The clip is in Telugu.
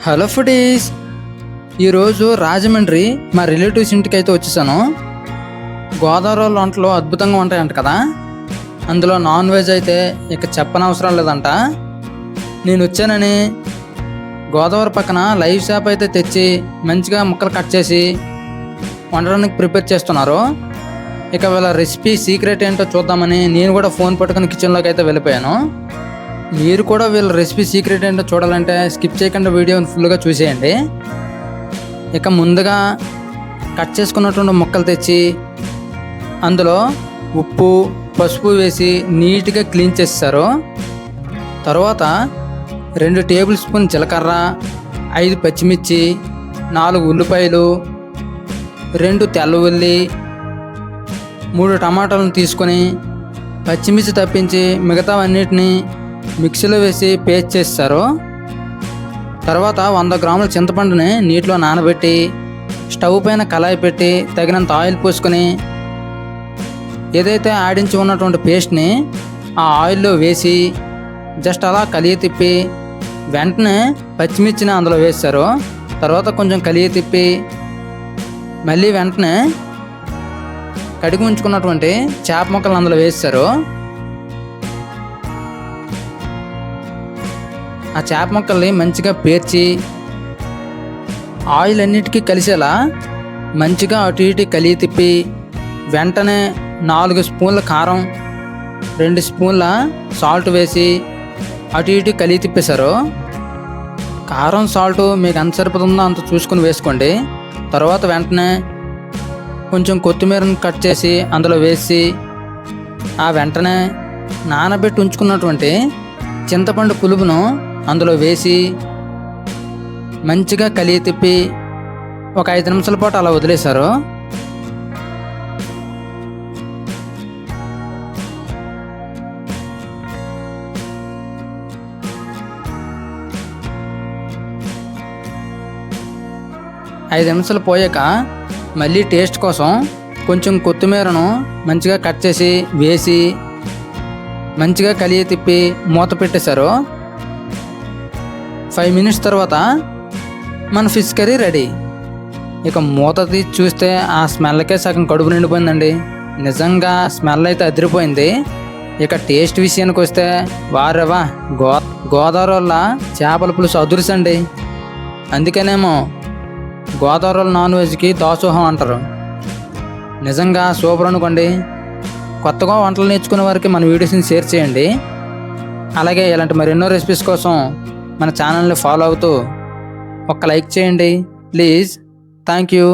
హలో ఫుడీస్, ఈరోజు రాజమండ్రి మా రిలేటివ్స్ ఇంటికి అయితే వచ్చేసాను. గోదావరి వంటలు అద్భుతంగా ఉంటాయంట కదా. అందులో నాన్ వెజ్ అయితే ఇక చెప్పనవసరం లేదంట. నేను వచ్చానని గోదావరి పక్కన లైవ్ షాప్ అయితే తెచ్చి మంచిగా ముక్కలు కట్ చేసి వండడానికి ప్రిపేర్ చేస్తున్నారు. ఇక వీళ్ళ రెసిపీ సీక్రెట్ ఏంటో చూద్దామని నేను కూడా ఫోన్ పట్టుకుని కిచెన్లోకి అయితే వెళ్ళిపోయాను. మీరు కూడా వీళ్ళ రెసిపీ సీక్రెట్ ఏంటో చూడాలంటే స్కిప్ చేయకుండా వీడియోని ఫుల్గా చూసేయండి. ఇక ముందుగా కట్ చేసుకున్నటువంటి ముక్కలు తెచ్చి అందులో ఉప్పు పసుపు వేసి నీట్గా క్లీన్ చేస్తారు. తర్వాత 2 టేబుల్ స్పూన్ జీలకర్ర, 5 పచ్చిమిర్చి, 4 ఉల్లిపాయలు, 2 తెల్ల ఉల్లి, 3 టమాటాలను తీసుకొని పచ్చిమిర్చి తప్పించి మిగతావన్నిటిని మిక్సీలో వేసి పేస్ట్ చేస్తారు. తర్వాత 100 గ్రాముల చింతపండుని నీటిలో నానబెట్టి స్టవ్ పైన కళాయి పెట్టి తగినంత ఆయిల్ పోసుకొని ఏదైతే ఆడించి ఉన్నటువంటి పేస్ట్ని ఆ ఆయిల్లో వేసి జస్ట్ అలా కలియ తిప్పి వెంటనే పచ్చిమిర్చిని అందులో వేస్తారు. తర్వాత కొంచెం కలియ తిప్పి మళ్ళీ వెంటనే కడిగి ఉంచుకున్నటువంటి చేప ముక్కలు అందులో వేస్తారు. ఆ చేప ముక్కల్ని మంచిగా పేర్చి ఆయిల్ అన్నిటికీ కలిసేలా మంచిగా అటు ఇటు కలిగి తిప్పి వెంటనే 4 స్పూన్ల కారం, 2 స్పూన్ల సాల్ట్ వేసి అటు ఇటు కలిగి తిప్పేశారు. కారం సాల్ట్ మీకు ఎంత సరిపోతుందో అంత చూసుకుని వేసుకోండి. తర్వాత వెంటనే కొంచెం కొత్తిమీరను కట్ చేసి అందులో వేసి ఆ వెంటనే నానబెట్టి ఉంచుకున్నటువంటి చింతపండు పులుపును అందులో వేసి మంచిగా కలిగి తిప్పి ఒక 5 నిమిషాల పాటు అలా వదిలేశారు. ఐదు నిమిషాలు పోయాక మళ్ళీ టేస్ట్ కోసం కొంచెం కొత్తిమీరను మంచిగా కట్ చేసి వేసి మంచిగా కలిగి తిప్పి మూత పెట్టేశారు. 5 మినిట్స్ తర్వాత మన ఫిష్ కర్రీ రెడీ. ఇక మూత తీసి చూస్తే ఆ స్మెల్కే సగం కడుపు నిండిపోయిందండి. నిజంగా స్మెల్ అయితే అదిరిపోయింది. ఇక టేస్ట్ విషయానికి వస్తే వారేవా గోదావరి వల్ల చేపల పులుసు అదురుసండి. అందుకనేమో గోదావరి నాన్ వెజ్కి దాసోహం అంటారు. నిజంగా సూపర్ అనుకోండి. కొత్తగా వంటలు నేర్చుకునే వారికి మన వీడియోస్ని షేర్ చేయండి. అలాగే ఇలాంటి మరెన్నో రెసిపీస్ కోసం మన ఛానల్ని ఫాలో అవుతూ ఒక్క లైక్ చేయండి ప్లీజ్. Thank you.